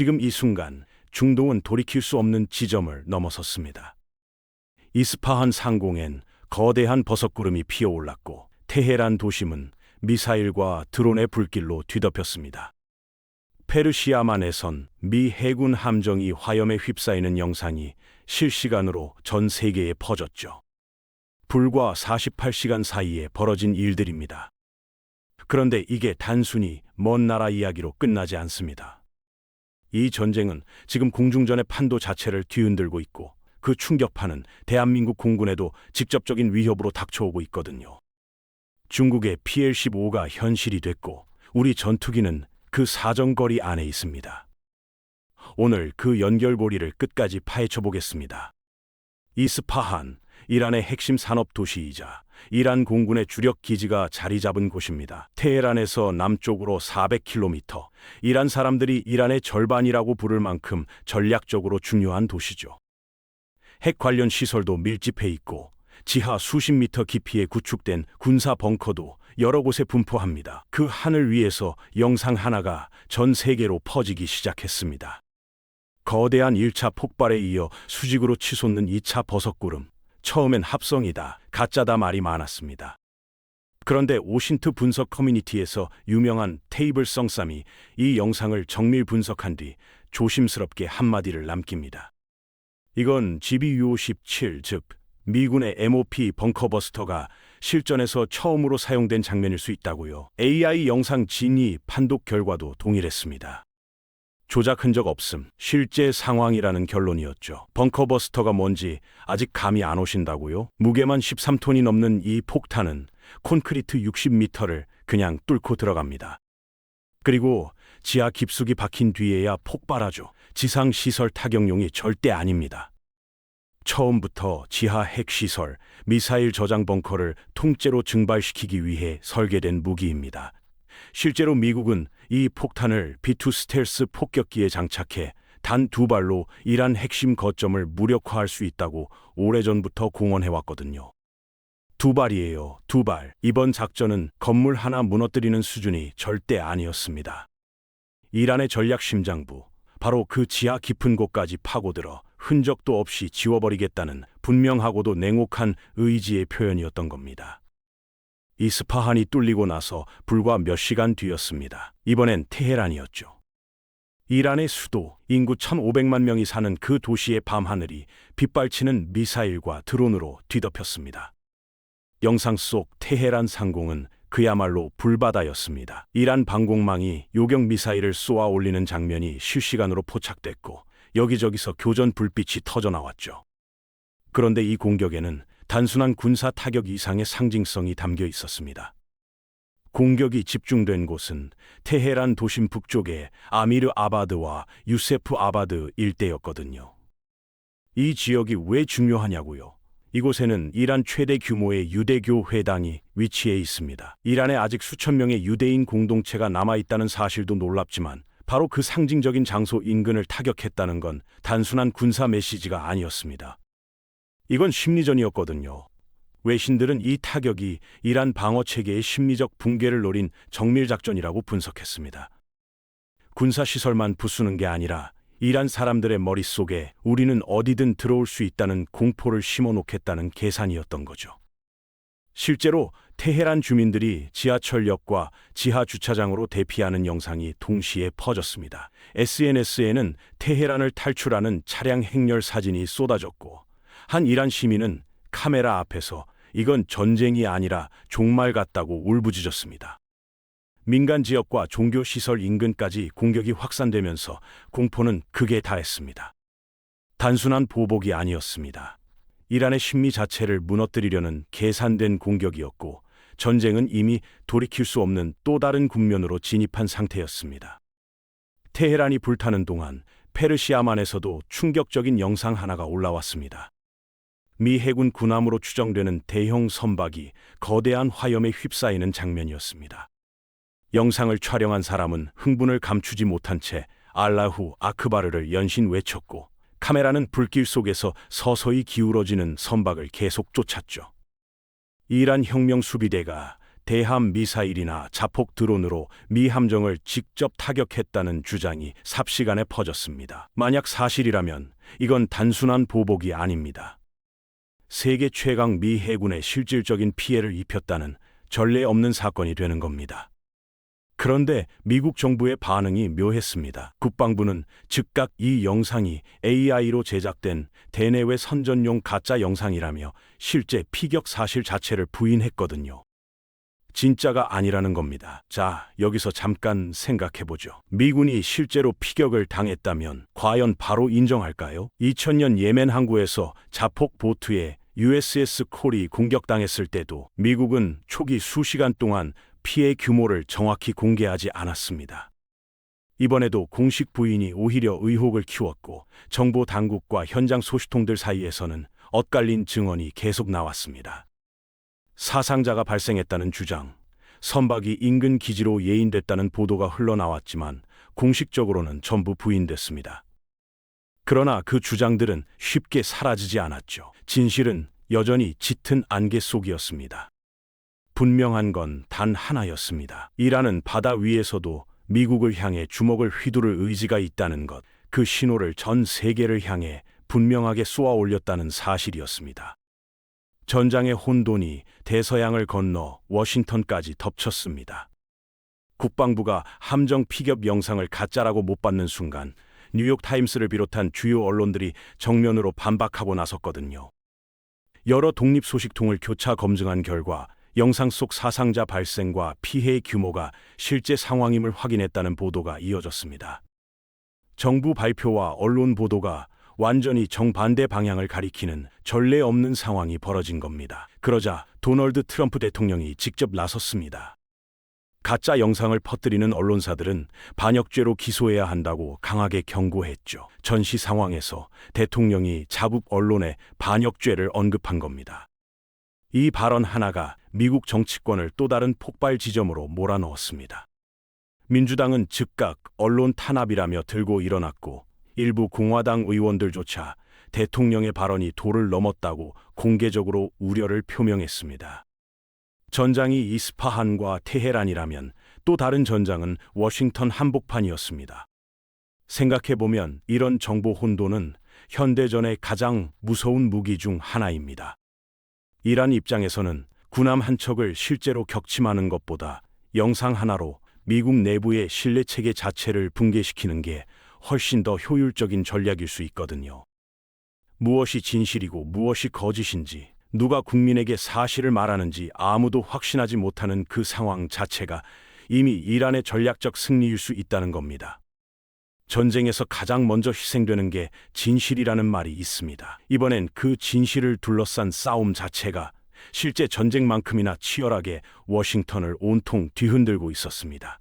지금 이 순간 중동은 돌이킬 수 없는 지점을 넘어섰습니다. 이스파한 상공엔 거대한 버섯구름이 피어올랐고 테헤란 도심은 미사일과 드론의 불길로 뒤덮였습니다. 페르시아만에선 미 해군 함정이 화염에 휩싸이는 영상이 실시간으로 전 세계에 퍼졌죠. 불과 48시간 사이에 벌어진 일들입니다. 그런데 이게 단순히 먼 나라 이야기로 끝나지 않습니다. 이 전쟁은 지금 공중전의 판도 자체를 뒤흔들고 있고 그 충격파는 대한민국 공군에도 직접적인 위협으로 닥쳐오고 있거든요. 중국의 PL-15가 현실이 됐고 우리 전투기는 그 사정거리 안에 있습니다. 오늘 그 연결고리를 끝까지 파헤쳐 보겠습니다. 이스파한, 이란의 핵심 산업 도시이자 이란 공군의 주력 기지가 자리 잡은 곳입니다. 테헤란에서 남쪽으로 400km, 이란 사람들이 이란의 절반이라고 부를 만큼 전략적으로 중요한 도시죠. 핵 관련 시설도 밀집해 있고 지하 수십 미터 깊이에 구축된 군사 벙커도 여러 곳에 분포합니다. 그 하늘 위에서 영상 하나가 전 세계로 퍼지기 시작했습니다. 거대한 1차 폭발에 이어 수직으로 치솟는 2차 버섯구름. 처음엔 합성이다, 가짜다 말이 많았습니다. 그런데 오신트 분석 커뮤니티에서 유명한 테이블 썽쌈이 이 영상을 정밀 분석한 뒤 조심스럽게 한마디를 남깁니다. 이건 GBU-17, 즉 미군의 MOP 벙커버스터가 실전에서 처음으로 사용된 장면일 수 있다고요. AI 영상 진위 판독 결과도 동일했습니다. 조작 흔적 없음, 실제 상황이라는 결론이었죠. 벙커버스터가 뭔지 아직 감이 안 오신다고요? 무게만 13톤이 넘는 이 폭탄은 콘크리트 60m를 그냥 뚫고 들어갑니다. 그리고 지하 깊숙이 박힌 뒤에야 폭발하죠. 지상 시설 타격용이 절대 아닙니다. 처음부터 지하 핵시설, 미사일 저장 벙커를 통째로 증발시키기 위해 설계된 무기입니다. 실제로 미국은 이 폭탄을 B-2 스텔스 폭격기에 장착해 단 2발로 이란 핵심 거점을 무력화할 수 있다고 오래전부터 공언해왔거든요. 2발이에요, 2발. 이번 작전은 건물 하나 무너뜨리는 수준이 절대 아니었습니다. 이란의 전략심장부, 바로 그 지하 깊은 곳까지 파고들어 흔적도 없이 지워버리겠다는 분명하고도 냉혹한 의지의 표현이었던 겁니다. 이스파한이 뚫리고 나서 불과 몇 시간 뒤였습니다. 이번엔 테헤란이었죠. 이란의 수도, 인구 1,500만 명이 사는 그 도시의 밤하늘이 빗발치는 미사일과 드론으로 뒤덮였습니다. 영상 속 테헤란 상공은 그야말로 불바다였습니다. 이란 방공망이 요격 미사일을 쏘아 올리는 장면이 실시간으로 포착됐고 여기저기서 교전 불빛이 터져나왔죠. 그런데 이 공격에는 단순한 군사 타격 이상의 상징성이 담겨 있었습니다. 공격이 집중된 곳은 테헤란 도심 북쪽의 아미르 아바드와 유세프 아바드 일대였거든요. 이 지역이 왜 중요하냐고요? 이곳에는 이란 최대 규모의 유대교 회당이 위치해 있습니다. 이란에 아직 수천 명의 유대인 공동체가 남아있다는 사실도 놀랍지만 바로 그 상징적인 장소 인근을 타격했다는 건 단순한 군사 메시지가 아니었습니다. 이건 심리전이었거든요. 외신들은 이 타격이 이란 방어체계의 심리적 붕괴를 노린 정밀작전이라고 분석했습니다. 군사시설만 부수는 게 아니라 이란 사람들의 머릿속에 우리는 어디든 들어올 수 있다는 공포를 심어놓겠다는 계산이었던 거죠. 실제로 테헤란 주민들이 지하철역과 지하 주차장으로 대피하는 영상이 동시에 퍼졌습니다. SNS에는 테헤란을 탈출하는 차량 행렬 사진이 쏟아졌고 한 이란 시민은 카메라 앞에서 이건 전쟁이 아니라 종말 같다고 울부짖었습니다. 민간 지역과 종교시설 인근까지 공격이 확산되면서 공포는 극에 달했습니다. 단순한 보복이 아니었습니다. 이란의 심리 자체를 무너뜨리려는 계산된 공격이었고 전쟁은 이미 돌이킬 수 없는 또 다른 국면으로 진입한 상태였습니다. 테헤란이 불타는 동안 페르시아만에서도 충격적인 영상 하나가 올라왔습니다. 미 해군 군함으로 추정되는 대형 선박이 거대한 화염에 휩싸이는 장면이었습니다. 영상을 촬영한 사람은 흥분을 감추지 못한 채 알라후 아크바르를 연신 외쳤고 카메라는 불길 속에서 서서히 기울어지는 선박을 계속 쫓았죠. 이란 혁명 수비대가 대함 미사일이나 자폭 드론으로 미 함정을 직접 타격했다는 주장이 삽시간에 퍼졌습니다. 만약 사실이라면 이건 단순한 보복이 아닙니다. 세계 최강 미 해군에 실질적인 피해를 입혔다는 전례 없는 사건이 되는 겁니다. 그런데 미국 정부의 반응이 묘했습니다. 국방부는 즉각 이 영상이 AI로 제작된 대내외 선전용 가짜 영상이라며 실제 피격 사실 자체를 부인했거든요. 진짜가 아니라는 겁니다. 자, 여기서 잠깐 생각해보죠. 미군이 실제로 피격을 당했다면 과연 바로 인정할까요? 2000년 예멘 항구에서 자폭 보트에 USS 콜이 공격당했을 때도 미국은 초기 수시간 동안 피해 규모를 정확히 공개하지 않았습니다. 이번에도 공식 부인이 오히려 의혹을 키웠고 정보 당국과 현장 소식통들 사이에서는 엇갈린 증언이 계속 나왔습니다. 사상자가 발생했다는 주장, 선박이 인근 기지로 예인됐다는 보도가 흘러나왔지만 공식적으로는 전부 부인됐습니다. 그러나 그 주장들은 쉽게 사라지지 않았죠. 진실은 여전히 짙은 안개 속이었습니다. 분명한 건 단 하나였습니다. 이란은 바다 위에서도 미국을 향해 주먹을 휘두를 의지가 있다는 것, 그 신호를 전 세계를 향해 분명하게 쏘아 올렸다는 사실이었습니다. 전장의 혼돈이 대서양을 건너 워싱턴까지 덮쳤습니다. 국방부가 함정 피격 영상을 가짜라고 못 받는 순간 뉴욕타임스를 비롯한 주요 언론들이 정면으로 반박하고 나섰거든요. 여러 독립 소식통을 교차 검증한 결과 영상 속 사상자 발생과 피해의 규모가 실제 상황임을 확인했다는 보도가 이어졌습니다. 정부 발표와 언론 보도가 완전히 정반대 방향을 가리키는 전례 없는 상황이 벌어진 겁니다. 그러자 도널드 트럼프 대통령이 직접 나섰습니다. 가짜 영상을 퍼뜨리는 언론사들은 반역죄로 기소해야 한다고 강하게 경고했죠. 전시 상황에서 대통령이 자국 언론에 반역죄를 언급한 겁니다. 이 발언 하나가 미국 정치권을 또 다른 폭발 지점으로 몰아넣었습니다. 민주당은 즉각 언론 탄압이라며 들고 일어났고 일부 공화당 의원들조차 대통령의 발언이 도를 넘었다고 공개적으로 우려를 표명했습니다. 전장이 이스파한과 테헤란이라면 또 다른 전장은 워싱턴 한복판이었습니다. 생각해보면 이런 정보 혼돈은 현대전의 가장 무서운 무기 중 하나입니다. 이란 입장에서는 군함 한 척을 실제로 격침하는 것보다 영상 하나로 미국 내부의 신뢰체계 자체를 붕괴시키는 게 훨씬 더 효율적인 전략일 수 있거든요. 무엇이 진실이고 무엇이 거짓인지, 누가 국민에게 사실을 말하는지 아무도 확신하지 못하는 그 상황 자체가 이미 이란의 전략적 승리일 수 있다는 겁니다. 전쟁에서 가장 먼저 희생되는 게 진실이라는 말이 있습니다. 이번엔 그 진실을 둘러싼 싸움 자체가 실제 전쟁만큼이나 치열하게 워싱턴을 온통 뒤흔들고 있었습니다.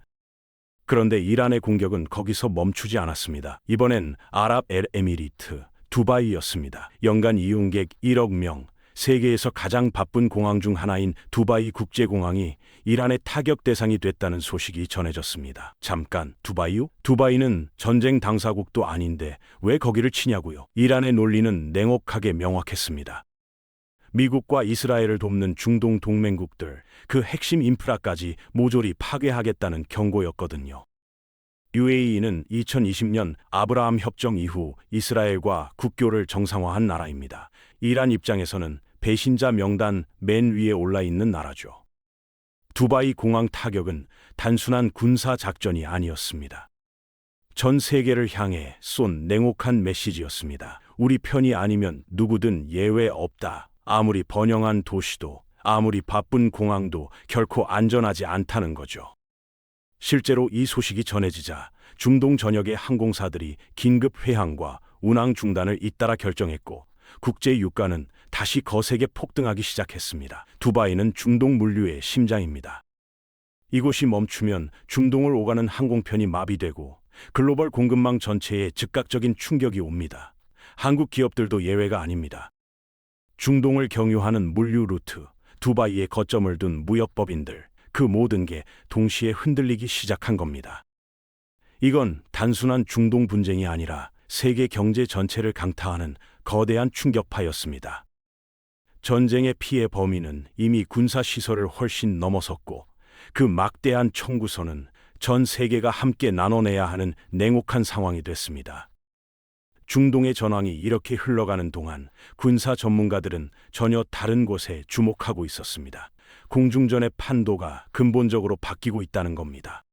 그런데 이란의 공격은 거기서 멈추지 않았습니다. 이번엔 아랍에미리트 두바이였습니다. 연간 이용객 1억 명, 세계에서 가장 바쁜 공항 중 하나인 두바이 국제공항이 이란의 타격 대상이 됐다는 소식이 전해졌습니다. 잠깐, 두바이요? 두바이는 전쟁 당사국도 아닌데 왜 거기를 치냐고요? 이란의 논리는 냉혹하게 명확했습니다. 미국과 이스라엘을 돕는 중동 동맹국들, 그 핵심 인프라까지 모조리 파괴하겠다는 경고였거든요. UAE는 2020년 아브라함 협정 이후 이스라엘과 국교를 정상화한 나라입니다. 이란 입장에서는 배신자 명단 맨 위에 올라 있는 나라죠. 두바이 공항 타격은 단순한 군사 작전이 아니었습니다. 전 세계를 향해 쏜 냉혹한 메시지였습니다. 우리 편이 아니면 누구든 예외 없다. 아무리 번영한 도시도, 아무리 바쁜 공항도 결코 안전하지 않다는 거죠. 실제로 이 소식이 전해지자 중동 전역의 항공사들이 긴급 회항과 운항 중단을 잇따라 결정했고 국제 유가는 다시 거세게 폭등하기 시작했습니다. 두바이는 중동 물류의 심장입니다. 이곳이 멈추면 중동을 오가는 항공편이 마비되고 글로벌 공급망 전체에 즉각적인 충격이 옵니다. 한국 기업들도 예외가 아닙니다. 중동을 경유하는 물류 루트, 두바이에 거점을 둔 무역법인들, 그 모든 게 동시에 흔들리기 시작한 겁니다. 이건 단순한 중동 분쟁이 아니라 세계 경제 전체를 강타하는 거대한 충격파였습니다. 전쟁의 피해 범위는 이미 군사시설을 훨씬 넘어섰고 그 막대한 청구서는 전 세계가 함께 나눠내야 하는 냉혹한 상황이 됐습니다. 중동의 전황이 이렇게 흘러가는 동안 군사 전문가들은 전혀 다른 곳에 주목하고 있었습니다. 공중전의 판도가 근본적으로 바뀌고 있다는 겁니다.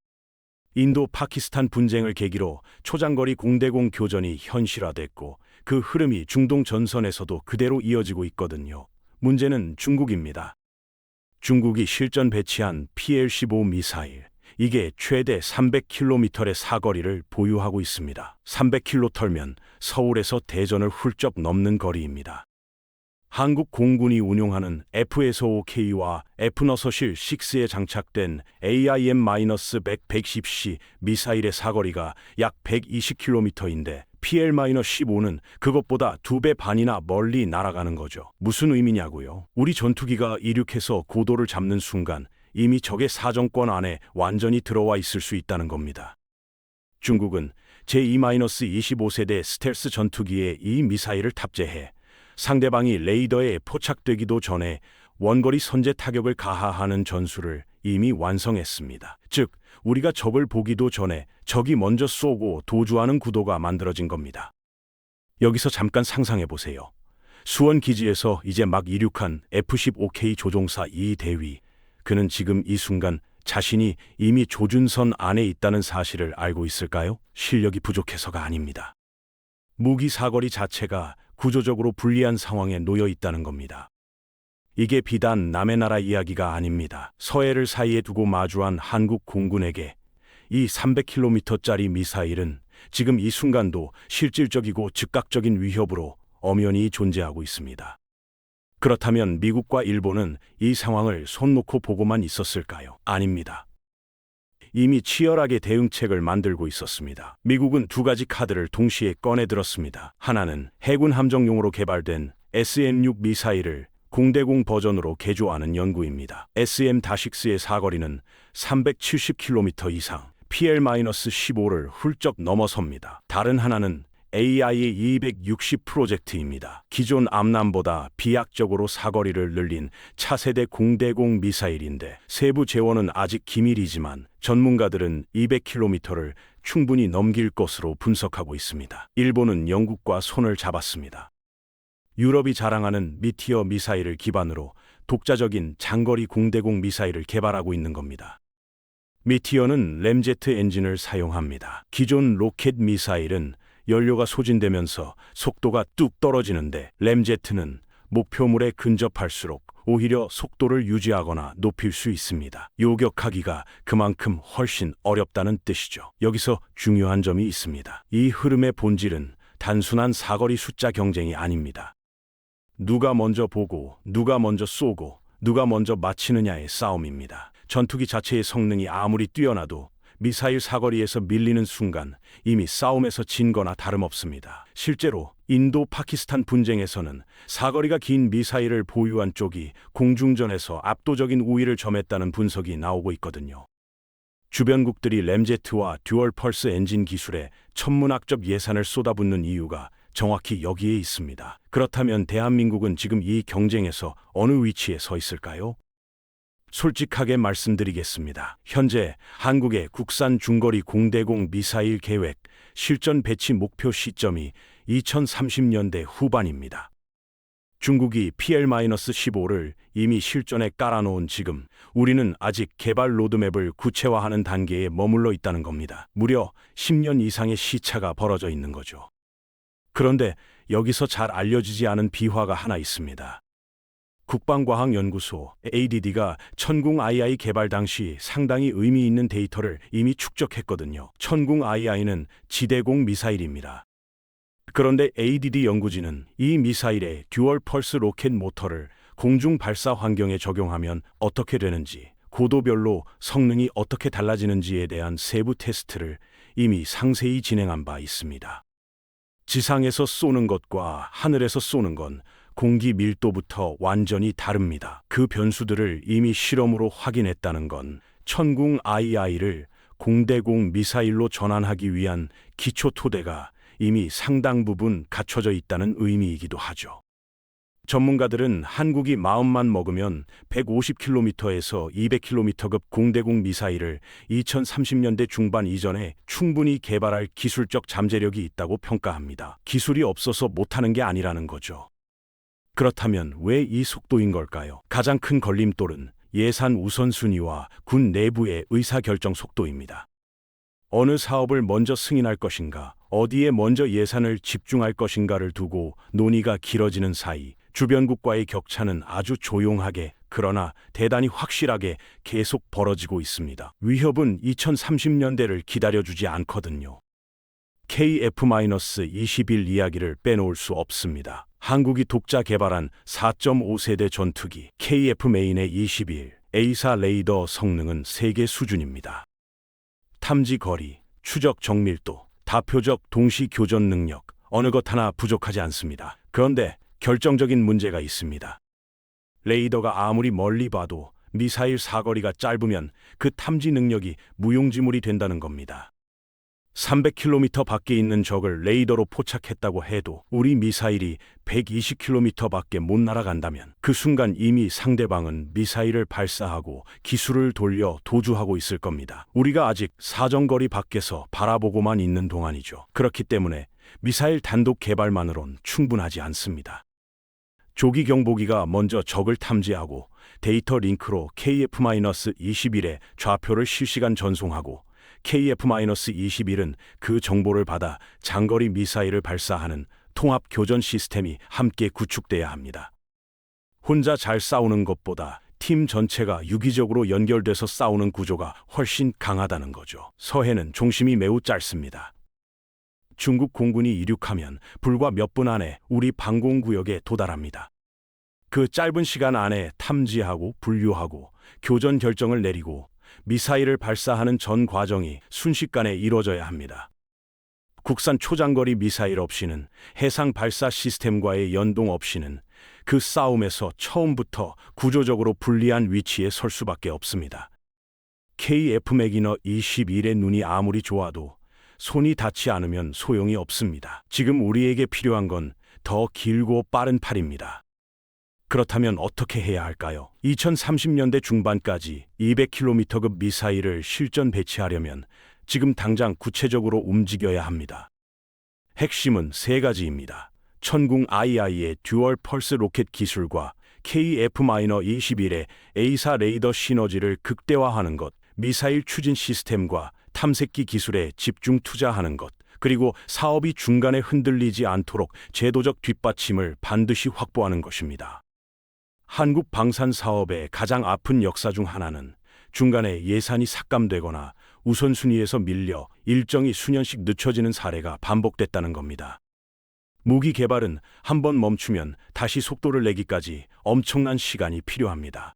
인도 파키스탄 분쟁을 계기로 초장거리 공대공 교전이 현실화됐고 그 흐름이 중동 전선에서도 그대로 이어지고 있거든요. 문제는 중국입니다. 중국이 실전 배치한 PL-15 미사일, 이게 최대 300km의 사거리를 보유하고 있습니다. 300km 털면 서울에서 대전을 훌쩍 넘는 거리입니다. 한국 공군이 운용하는 F-15K와 F-6에 장착된 AIM-110C 미사일의 사거리가 약 120km인데 PL-15는 그것보다 2배 반이나 멀리 날아가는 거죠. 무슨 의미냐고요? 우리 전투기가 이륙해서 고도를 잡는 순간 이미 적의 사정권 안에 완전히 들어와 있을 수 있다는 겁니다. 중국은 제2-25세대 스텔스 전투기에 이 미사일을 탑재해 상대방이 레이더에 포착되기도 전에 원거리 선제 타격을 가하하는 전술을 이미 완성했습니다. 즉, 우리가 적을 보기도 전에 적이 먼저 쏘고 도주하는 구도가 만들어진 겁니다. 여기서 잠깐 상상해 보세요. 수원 기지에서 이제 막 이륙한 F-15K 조종사 이대위, 그는 지금 이 순간 자신이 이미 조준선 안에 있다는 사실을 알고 있을까요? 실력이 부족해서가 아닙니다. 무기 사거리 자체가 구조적으로 불리한 상황에 놓여 있다는 겁니다. 이게 비단 남의 나라 이야기가 아닙니다. 서해를 사이에 두고 마주한 한국 공군에게 이 300km짜리 미사일은 지금 이 순간도 실질적이고 즉각적인 위협으로 엄연히 존재하고 있습니다. 그렇다면 미국과 일본은 이 상황을 손 놓고 보고만 있었을까요? 아닙니다. 이미 치열하게 대응책을 만들고 있었습니다. 미국은 두 가지 카드를 동시에 꺼내들었습니다. 하나는 해군 함정용으로 개발된 SM-6 미사일을 공대공 버전으로 개조하는 연구입니다. SM-6의 사거리는 370km 이상, PL-15를 훌쩍 넘어섭니다. 다른 하나는 AI-260 프로젝트입니다. 기존 암람보다 비약적으로 사거리를 늘린 차세대 공대공 미사일인데 세부 재원은 아직 기밀이지만 전문가들은 200km를 충분히 넘길 것으로 분석하고 있습니다. 일본은 영국과 손을 잡았습니다. 유럽이 자랑하는 미티어 미사일을 기반으로 독자적인 장거리 공대공 미사일을 개발하고 있는 겁니다. 미티어는 램제트 엔진을 사용합니다. 기존 로켓 미사일은 연료가 소진되면서 속도가 뚝 떨어지는데 램제트는 목표물에 근접할수록 오히려 속도를 유지하거나 높일 수 있습니다. 요격하기가 그만큼 훨씬 어렵다는 뜻이죠. 여기서 중요한 점이 있습니다. 이 흐름의 본질은 단순한 사거리 숫자 경쟁이 아닙니다. 누가 먼저 보고, 누가 먼저 쏘고, 누가 먼저 맞히느냐의 싸움입니다. 전투기 자체의 성능이 아무리 뛰어나도 미사일 사거리에서 밀리는 순간 이미 싸움에서 진 거나 다름없습니다. 실제로 인도 파키스탄 분쟁에서는 사거리가 긴 미사일을 보유한 쪽이 공중전에서 압도적인 우위를 점했다는 분석이 나오고 있거든요. 주변국들이 램제트와 듀얼 펄스 엔진 기술에 천문학적 예산을 쏟아붓는 이유가 정확히 여기에 있습니다. 그렇다면 대한민국은 지금 이 경쟁에서 어느 위치에 서 있을까요? 솔직하게 말씀드리겠습니다. 현재 한국의 국산 중거리 공대공 미사일 계획, 실전 배치 목표 시점이 2030년대 후반입니다. 중국이 PL-15를 이미 실전에 깔아놓은 지금 우리는 아직 개발 로드맵을 구체화하는 단계에 머물러 있다는 겁니다. 무려 10년 이상의 시차가 벌어져 있는 거죠. 그런데 여기서 잘 알려지지 않은 비화가 하나 있습니다. 국방과학연구소 ADD가 천궁 II 개발 당시 상당히 의미 있는 데이터를 이미 축적했거든요. 천궁 II는 지대공 미사일입니다. 그런데 ADD 연구진은 이 미사일의 듀얼 펄스 로켓 모터를 공중 발사 환경에 적용하면 어떻게 되는지, 고도별로 성능이 어떻게 달라지는지에 대한 세부 테스트를 이미 상세히 진행한 바 있습니다. 지상에서 쏘는 것과 하늘에서 쏘는 건 공기 밀도부터 완전히 다릅니다. 그 변수들을 이미 실험으로 확인했다는 건 천궁 II를 공대공 미사일로 전환하기 위한 기초 토대가 이미 상당 부분 갖춰져 있다는 의미이기도 하죠. 전문가들은 한국이 마음만 먹으면 150km에서 200km급 공대공 미사일을 2030년대 중반 이전에 충분히 개발할 기술적 잠재력이 있다고 평가합니다. 기술이 없어서 못하는 게 아니라는 거죠. 그렇다면 왜 이 속도인 걸까요? 가장 큰 걸림돌은 예산 우선순위와 군 내부의 의사결정 속도입니다. 어느 사업을 먼저 승인할 것인가, 어디에 먼저 예산을 집중할 것인가를 두고 논의가 길어지는 사이 주변국과의 격차는 아주 조용하게 그러나 대단히 확실하게 계속 벌어지고 있습니다. 위협은 2030년대를 기다려주지 않거든요. KF-21 이야기를 빼놓을 수 없습니다. 한국이 독자 개발한 4.5세대 전투기 KF-메인의 21 A사 레이더 성능은 세계 수준입니다. 탐지 거리, 추적 정밀도, 다표적 동시 교전 능력, 어느 것 하나 부족하지 않습니다. 그런데 결정적인 문제가 있습니다. 레이더가 아무리 멀리 봐도 미사일 사거리가 짧으면 그 탐지 능력이 무용지물이 된다는 겁니다. 300km 밖에 있는 적을 레이더로 포착했다고 해도 우리 미사일이 120km 밖에 못 날아간다면 그 순간 이미 상대방은 미사일을 발사하고 기술을 돌려 도주하고 있을 겁니다. 우리가 아직 사정거리 밖에서 바라보고만 있는 동안이죠. 그렇기 때문에 미사일 단독 개발만으론 충분하지 않습니다. 조기 경보기가 먼저 적을 탐지하고 데이터 링크로 KF-21의 좌표를 실시간 전송하고 KF-21은 그 정보를 받아 장거리 미사일을 발사하는 통합 교전 시스템이 함께 구축돼야 합니다. 혼자 잘 싸우는 것보다 팀 전체가 유기적으로 연결돼서 싸우는 구조가 훨씬 강하다는 거죠. 서해는 종심이 매우 짧습니다. 중국 공군이 이륙하면 불과 몇 분 안에 우리 방공구역에 도달합니다. 그 짧은 시간 안에 탐지하고 분류하고 교전 결정을 내리고 미사일을 발사하는 전 과정이 순식간에 이루어져야 합니다. 국산 초장거리 미사일 없이는 해상 발사 시스템과의 연동 없이는 그 싸움에서 처음부터 구조적으로 불리한 위치에 설 수밖에 없습니다. KF-21의 눈이 아무리 좋아도 손이 닿지 않으면 소용이 없습니다. 지금 우리에게 필요한 건 더 길고 빠른 팔입니다. 그렇다면 어떻게 해야 할까요? 2030년대 중반까지 200km급 미사일을 실전 배치하려면 지금 당장 구체적으로 움직여야 합니다. 핵심은 세 가지입니다. 천궁 II의 듀얼 펄스 로켓 기술과 KF-21의 A사 레이더 시너지를 극대화하는 것, 미사일 추진 시스템과 탐색기 기술에 집중 투자하는 것, 그리고 사업이 중간에 흔들리지 않도록 제도적 뒷받침을 반드시 확보하는 것입니다. 한국 방산 사업의 가장 아픈 역사 중 하나는 중간에 예산이 삭감되거나 우선순위에서 밀려 일정이 수년씩 늦춰지는 사례가 반복됐다는 겁니다. 무기 개발은 한번 멈추면 다시 속도를 내기까지 엄청난 시간이 필요합니다.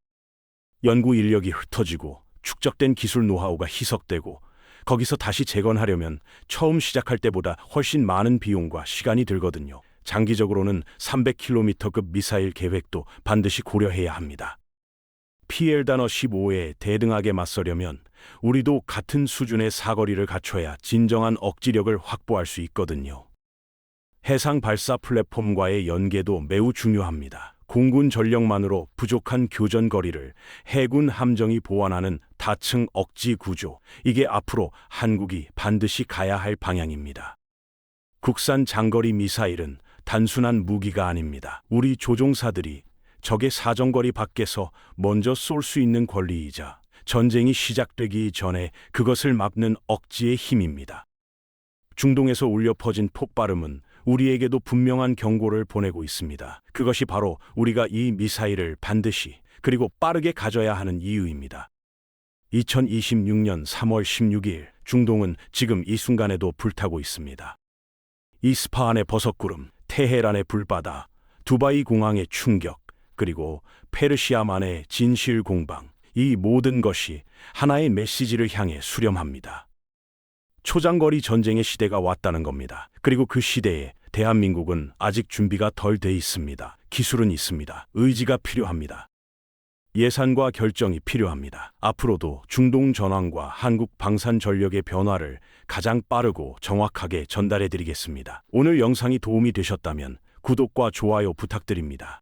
연구 인력이 흩어지고 축적된 기술 노하우가 희석되고 거기서 다시 재건하려면 처음 시작할 때보다 훨씬 많은 비용과 시간이 들거든요. 장기적으로는 300km급 미사일 계획도 반드시 고려해야 합니다. PL-15에 대등하게 맞서려면 우리도 같은 수준의 사거리를 갖춰야 진정한 억지력을 확보할 수 있거든요. 해상 발사 플랫폼과의 연계도 매우 중요합니다. 공군 전력만으로 부족한 교전 거리를 해군 함정이 보완하는 다층 억지 구조, 이게 앞으로 한국이 반드시 가야 할 방향입니다. 국산 장거리 미사일은 단순한 무기가 아닙니다. 우리 조종사들이 적의 사정거리 밖에서 먼저 쏠 수 있는 권리이자 전쟁이 시작되기 전에 그것을 막는 억지의 힘입니다. 중동에서 울려 퍼진 폭발음은 우리에게도 분명한 경고를 보내고 있습니다. 그것이 바로 우리가 이 미사일을 반드시 그리고 빠르게 가져야 하는 이유입니다. 2026년 3월 16일 중동은 지금 이 순간에도 불타고 있습니다. 이스파한의 버섯구름, 테헤란의 불바다, 두바이 공항의 충격, 그리고 페르시아만의 진실 공방, 이 모든 것이 하나의 메시지를 향해 수렴합니다. 초장거리 전쟁의 시대가 왔다는 겁니다. 그리고 그 시대에 대한민국은 아직 준비가 덜 돼 있습니다. 기술은 있습니다. 의지가 필요합니다. 예산과 결정이 필요합니다. 앞으로도 중동 전황과 한국 방산 전력의 변화를 가장 빠르고 정확하게 전달해 드리겠습니다. 오늘 영상이 도움이 되셨다면 구독과 좋아요 부탁드립니다.